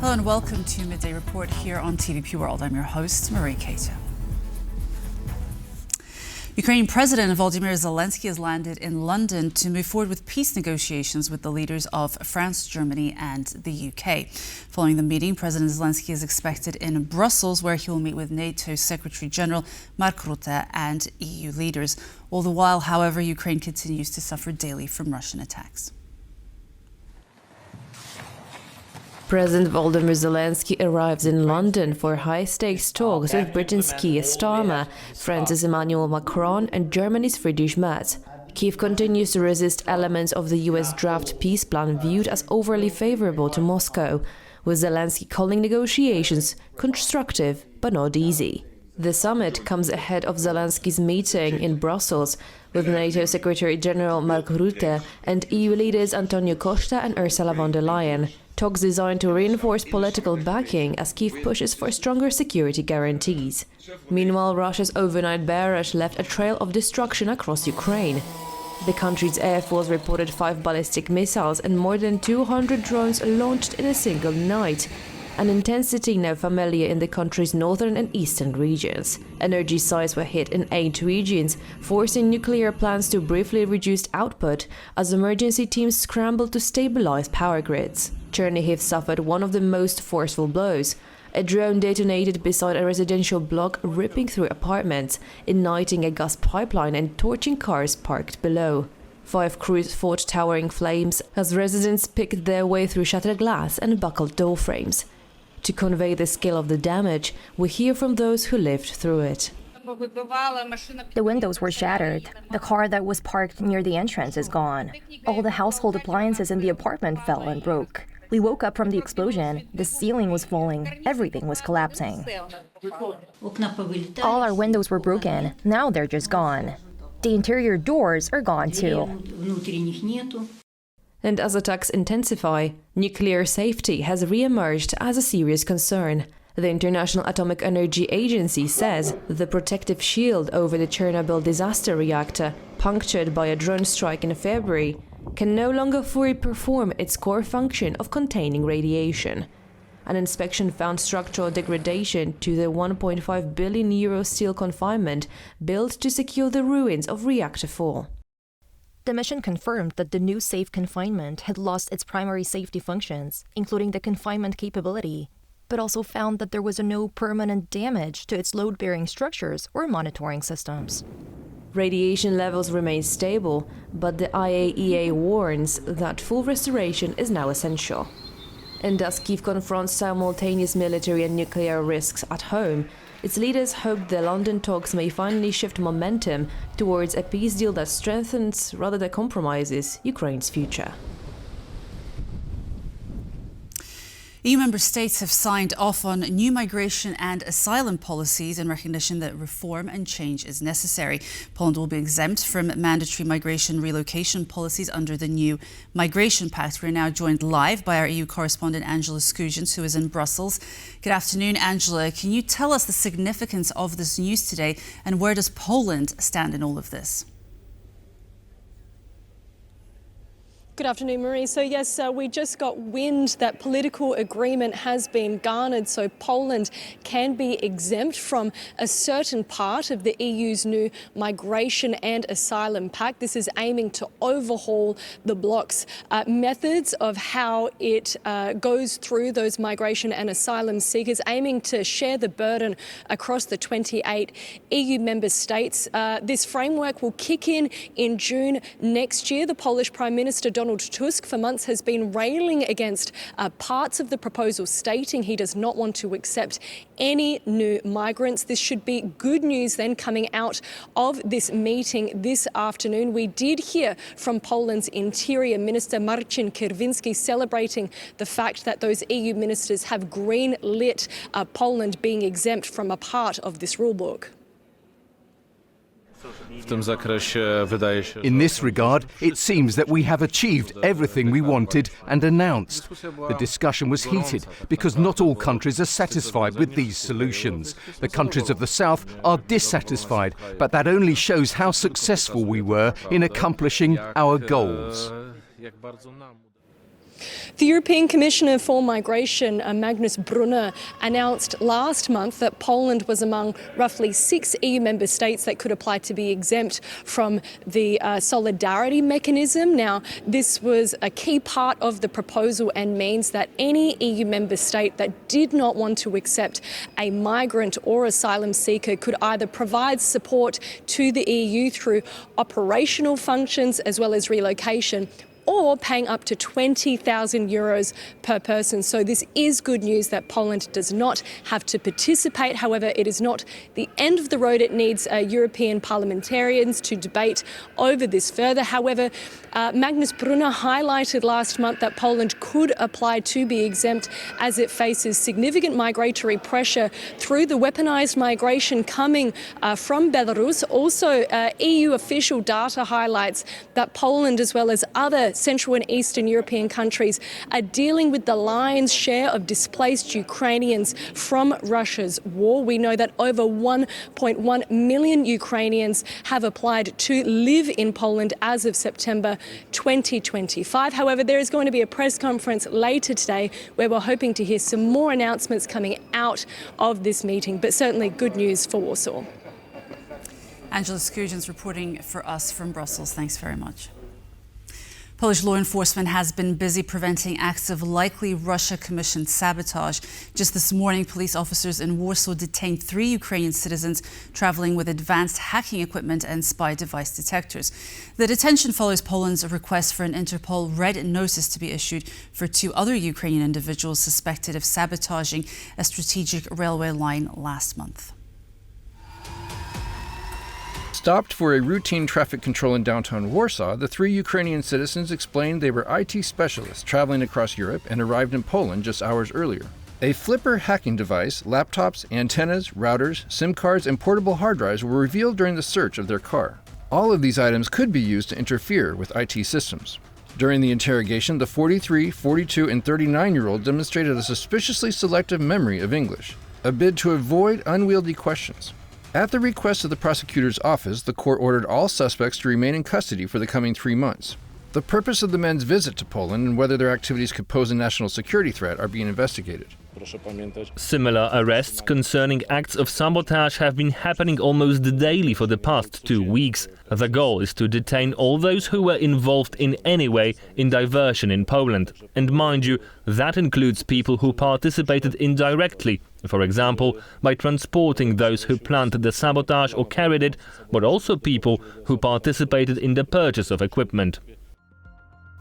Hello and welcome to Midday Report here on TVP World. I'm your host, Marie Cato. Ukrainian President Volodymyr Zelenskyy has landed in London to move forward with peace negotiations with the leaders of France, Germany and the UK. Following the meeting, President Zelenskyy is expected in Brussels, where he will meet with NATO Secretary General Mark Rutte and EU leaders. All the while, however, Ukraine continues to suffer daily from Russian attacks. President Volodymyr Zelenskyy arrives in London for high-stakes talks with Britain's Keir Starmer, France's Emmanuel Macron and Germany's Friedrich Merz. Kyiv continues to resist elements of the US draft peace plan viewed as overly favorable to Moscow, with Zelenskyy calling negotiations constructive but not easy. The summit comes ahead of Zelenskyy's meeting in Brussels with NATO Secretary General Mark Rutte and EU leaders Antonio Costa and Ursula von der Leyen. Talks designed to reinforce political backing as Kyiv pushes for stronger security guarantees. Meanwhile, Russia's overnight barrage left a trail of destruction across Ukraine. The country's air force reported 5 ballistic missiles and more than 200 drones launched in a single night, an intensity now familiar in the country's northern and eastern regions. Energy sites were hit in 8 regions, forcing nuclear plants to briefly reduce output as emergency teams scrambled to stabilize power grids. Chernihiv suffered one of the most forceful blows. A drone detonated beside a residential block, ripping through apartments, igniting a gas pipeline and torching cars parked below. 5 crews fought towering flames as residents picked their way through shattered glass and buckled door frames. To convey the scale of the damage, we hear from those who lived through it. The windows were shattered. The car that was parked near the entrance is gone. All the household appliances in the apartment fell and broke. We woke up from the explosion. The ceiling was falling. Everything was collapsing. All our windows were broken. Now they're just gone. The interior doors are gone too. And as attacks intensify, nuclear safety has re-emerged as a serious concern. The International Atomic Energy Agency says the protective shield over the Chernobyl disaster reactor, punctured by a drone strike in February, can no longer fully perform its core function of containing radiation. An inspection found structural degradation to the €1.5 billion steel confinement built to secure the ruins of Reactor 4. The mission confirmed that the new safe confinement had lost its primary safety functions, including the confinement capability, but also found that there was no permanent damage to its load-bearing structures or monitoring systems. Radiation levels remain stable, but the IAEA warns that full restoration is now essential. And as Kyiv confronts simultaneous military and nuclear risks at home, its leaders hope the London talks may finally shift momentum towards a peace deal that strengthens rather than compromises Ukraine's future. EU member states have signed off on new migration and asylum policies in recognition that reform and change is necessary. Poland will be exempt from mandatory migration relocation policies under the new Migration Pact. We're now joined live by our EU correspondent Angela Skujins, who is in Brussels. Good afternoon, Angela. Can you tell us the significance of this news today, and where does Poland stand in all of this? Good afternoon, Marie. So yes, we just got wind that political agreement has been garnered, so Poland can be exempt from a certain part of the EU's new Migration and Asylum Pact. This is aiming to overhaul the bloc's methods of how it goes through those migration and asylum seekers, aiming to share the burden across the 28 EU member states. This framework will kick in June next year. The Polish Prime Minister Donald Tusk for months has been railing against parts of the proposal, stating he does not want to accept any new migrants. This should be good news then coming out of this meeting this afternoon. We did hear from Poland's Interior Minister Marcin Kierwiński celebrating the fact that those EU ministers have green-lit Poland being exempt from a part of this rulebook. In this regard, it seems that we have achieved everything we wanted and announced. The discussion was heated because not all countries are satisfied with these solutions. The countries of the south are dissatisfied, but that only shows how successful we were in accomplishing our goals. The European Commissioner for Migration, Magnus Brunner, announced last month that Poland was among roughly 6 EU member states that could apply to be exempt from the solidarity mechanism. Now, this was a key part of the proposal and means that any EU member state that did not want to accept a migrant or asylum seeker could either provide support to the EU through operational functions as well as relocation, or paying up to €20,000 per person. So this is good news that Poland does not have to participate. However, it is not the end of the road. It needs European parliamentarians to debate over this further. However, Magnus Brunner highlighted last month that Poland could apply to be exempt as it faces significant migratory pressure through the weaponized migration coming from Belarus. Also, EU official data highlights that Poland, as well as other Central and Eastern European countries, are dealing with the lion's share of displaced Ukrainians from Russia's war. We know that over 1.1 million Ukrainians have applied to live in Poland as of September 2025. However, there is going to be a press conference later today where we're hoping to hear some more announcements coming out of this meeting, but certainly good news for Warsaw. Angela Skujins reporting for us from Brussels. Thanks very much. Polish law enforcement has been busy preventing acts of likely Russia-commissioned sabotage. Just this morning, police officers in Warsaw detained 3 Ukrainian citizens traveling with advanced hacking equipment and spy device detectors. The detention follows Poland's request for an Interpol red notice to be issued for 2 other Ukrainian individuals suspected of sabotaging a strategic railway line last month. Stopped for a routine traffic control in downtown Warsaw, the 3 Ukrainian citizens explained they were IT specialists traveling across Europe and arrived in Poland just hours earlier. A flipper hacking device, laptops, antennas, routers, SIM cards, and portable hard drives were revealed during the search of their car. All of these items could be used to interfere with IT systems. During the interrogation, the 43, 42, and 39-year-old demonstrated a suspiciously selective memory of English, a bid to avoid unwieldy questions. At the request of the prosecutor's office, the court ordered all suspects to remain in custody for the coming 3 months. The purpose of the men's visit to Poland and whether their activities could pose a national security threat are being investigated. Similar arrests concerning acts of sabotage have been happening almost daily for the past 2 weeks. The goal is to detain all those who were involved in any way in diversion in Poland. And mind you, that includes people who participated indirectly, for example, by transporting those who planned the sabotage or carried it, but also people who participated in the purchase of equipment.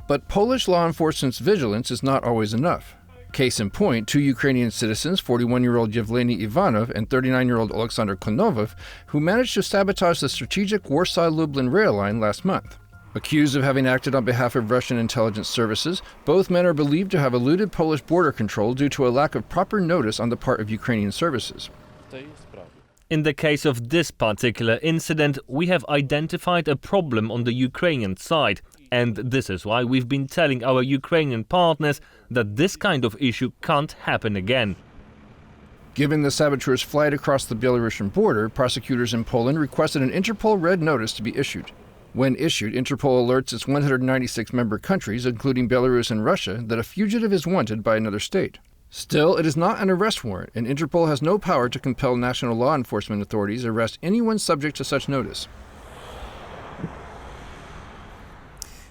But Polish law enforcement's vigilance is not always enough. Case in point, 2 Ukrainian citizens, 41-year-old Yevgeny Ivanov and 39-year-old Alexander Konovov, who managed to sabotage the strategic Warsaw-Lublin rail line last month. Accused of having acted on behalf of Russian intelligence services, both men are believed to have eluded Polish border control due to a lack of proper notice on the part of Ukrainian services. In the case of this particular incident, we have identified a problem on the Ukrainian side. And this is why we've been telling our Ukrainian partners that this kind of issue can't happen again. Given the saboteur's flight across the Belarusian border, prosecutors in Poland requested an Interpol red notice to be issued. When issued, Interpol alerts its 196 member countries, including Belarus and Russia, that a fugitive is wanted by another state. Still, it is not an arrest warrant, and Interpol has no power to compel national law enforcement authorities to arrest anyone subject to such notice.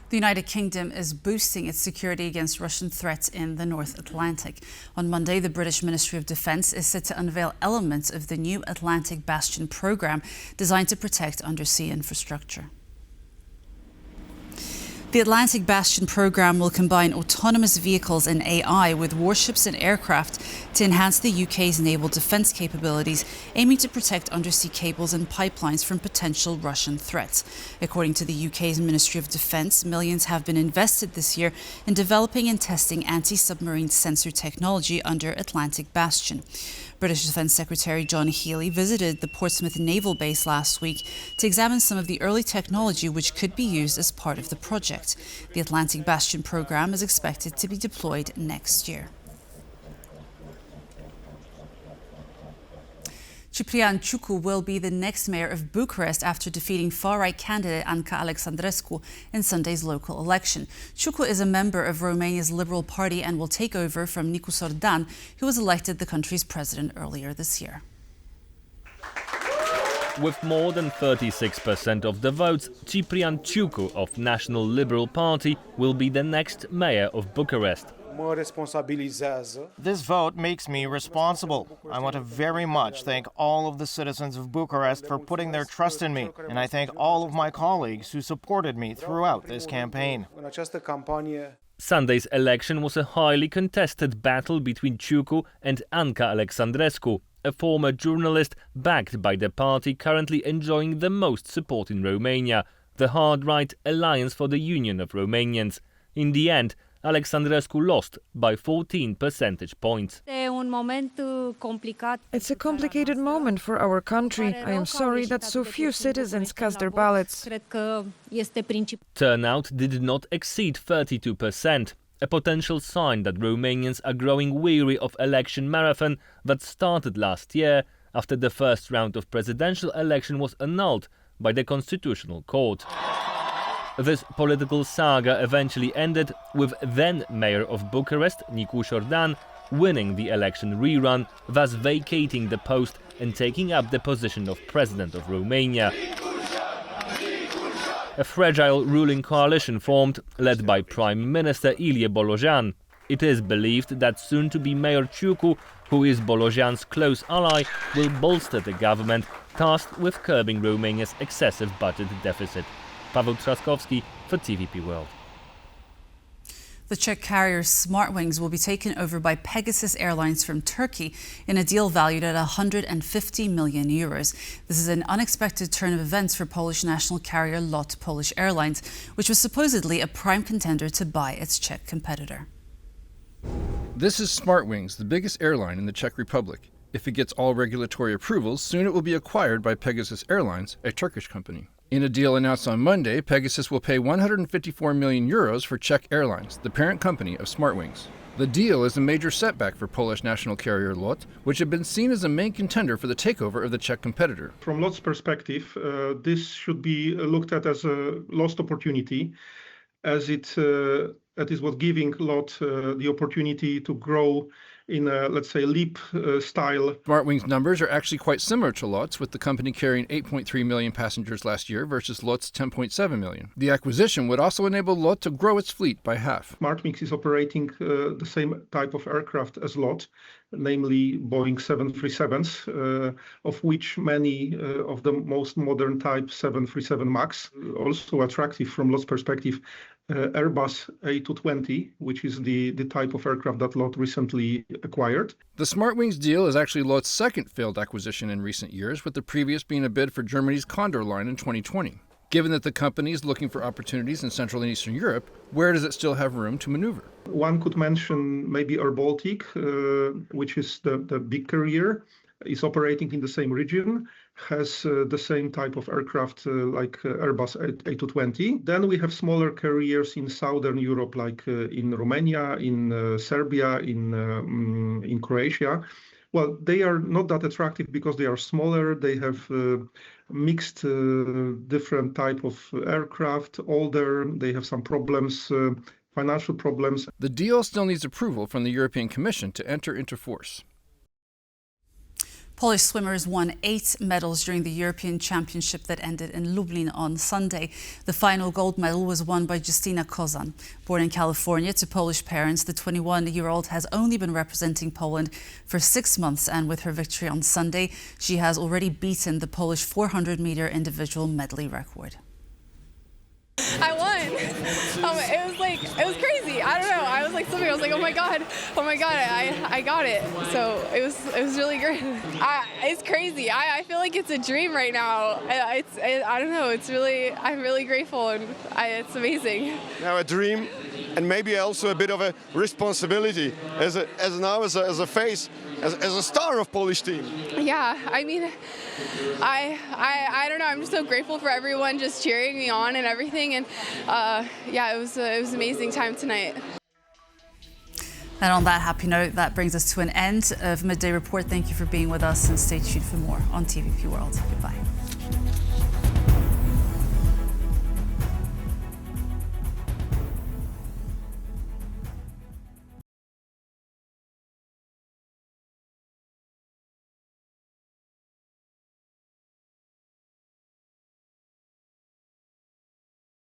The United Kingdom is boosting its security against Russian threats in the North Atlantic. On Monday, the British Ministry of Defence is set to unveil elements of the new Atlantic Bastion programme designed to protect undersea infrastructure. The Atlantic Bastion programme will combine autonomous vehicles and AI with warships and aircraft to enhance the UK's naval defence capabilities, aiming to protect undersea cables and pipelines from potential Russian threats. According to the UK's Ministry of Defence, millions have been invested this year in developing and testing anti-submarine sensor technology under Atlantic Bastion. British Defence Secretary John Healey visited the Portsmouth Naval Base last week to examine some of the early technology which could be used as part of the project. The Atlantic Bastion programme is expected to be deployed next year. Ciprian Ciucu will be the next mayor of Bucharest after defeating far-right candidate Anca Alexandrescu in Sunday's local election. Ciucu is a member of Romania's Liberal Party and will take over from Nicu Sordan, who was elected the country's president earlier this year. With more than 36% of the votes, Ciprian Ciucu of National Liberal Party will be the next mayor of Bucharest. This vote makes me responsible. I want to very much thank all of the citizens of Bucharest for putting their trust in me, and I thank all of my colleagues who supported me throughout this campaign. Sunday's election was a highly contested battle between Ciucu and Anca Alexandrescu, a former journalist backed by the party currently enjoying the most support in Romania, the hard-right Alliance for the Union of Romanians. In the end, Alexandrescu lost by 14 percentage points. It's a complicated moment for our country. I am sorry that so few citizens cast their ballots. Turnout did not exceed 32%, a potential sign that Romanians are growing weary of election marathon that started last year after the first round of presidential election was annulled by the Constitutional Court. This political saga eventually ended with then-mayor of Bucharest, Nicu Sordan, winning the election rerun, thus vacating the post and taking up the position of President of Romania. A fragile ruling coalition formed, led by Prime Minister Ilie Bolojan. It is believed that soon-to-be Mayor Ciucu, who is Bolojan's close ally, will bolster the government tasked with curbing Romania's excessive budget deficit. Paweł Trzaskowski for TVP World. The Czech carrier Smartwings will be taken over by Pegasus Airlines from Turkey in a deal valued at €150 million. This is an unexpected turn of events for Polish national carrier LOT Polish Airlines, which was supposedly a prime contender to buy its Czech competitor. This is Smartwings, the biggest airline in the Czech Republic. If it gets all regulatory approvals, soon it will be acquired by Pegasus Airlines, a Turkish company. In a deal announced on Monday, Pegasus will pay €154 million for Czech Airlines, the parent company of Smartwings. The deal is a major setback for Polish national carrier LOT, which had been seen as a main contender for the takeover of the Czech competitor. From LOT's perspective, this should be looked at as a lost opportunity, as it is what giving LOT the opportunity to grow in a, let's say, leap style. Smartwings' numbers are actually quite similar to LOT's, with the company carrying 8.3 million passengers last year versus LOT's 10.7 million. The acquisition would also enable LOT to grow its fleet by half. Smartwings is operating the same type of aircraft as LOT, namely Boeing 737s, of which many of the most modern type 737 MAX. Also attractive from LOT's perspective, Airbus A220, which is the type of aircraft that LOT recently acquired. The Smartwings deal is actually LOT's second failed acquisition in recent years, with the previous being a bid for Germany's Condor line in 2020. Given that the company is looking for opportunities in Central and Eastern Europe, where does it still have room to maneuver? One could mention maybe Air Baltic, which is the big carrier, is operating in the same region, has the same type of aircraft like Airbus A220. Then we have smaller carriers in Southern Europe, like in Romania, in Serbia, in Croatia. Well, they are not that attractive because they are smaller. They have mixed different type of aircraft, older. They have some problems, financial problems. The deal still needs approval from the European Commission to enter into force. Polish swimmers won 8 medals during the European Championship that ended in Lublin on Sunday. The final gold medal was won by Justyna Kozan. Born in California to Polish parents, the 21-year-old has only been representing Poland for 6 months, and with her victory on Sunday, she has already beaten the Polish 400-meter individual medley record. I won. It was crazy. I don't know. I was like swimming. I was like, oh my god, I got it. So it was really great. It's crazy. I feel like it's a dream right now. I don't know. I'm really grateful, and it's amazing. Now a dream, and maybe also a bit of a responsibility as a face, as a star of Polish team. Yeah, I mean, I don't know. I'm just so grateful for everyone just cheering me on and everything. And yeah, it was an amazing time tonight. And on that happy note, that brings us to an end of Midday Report. Thank you for being with us and stay tuned for more on TVP World. Goodbye.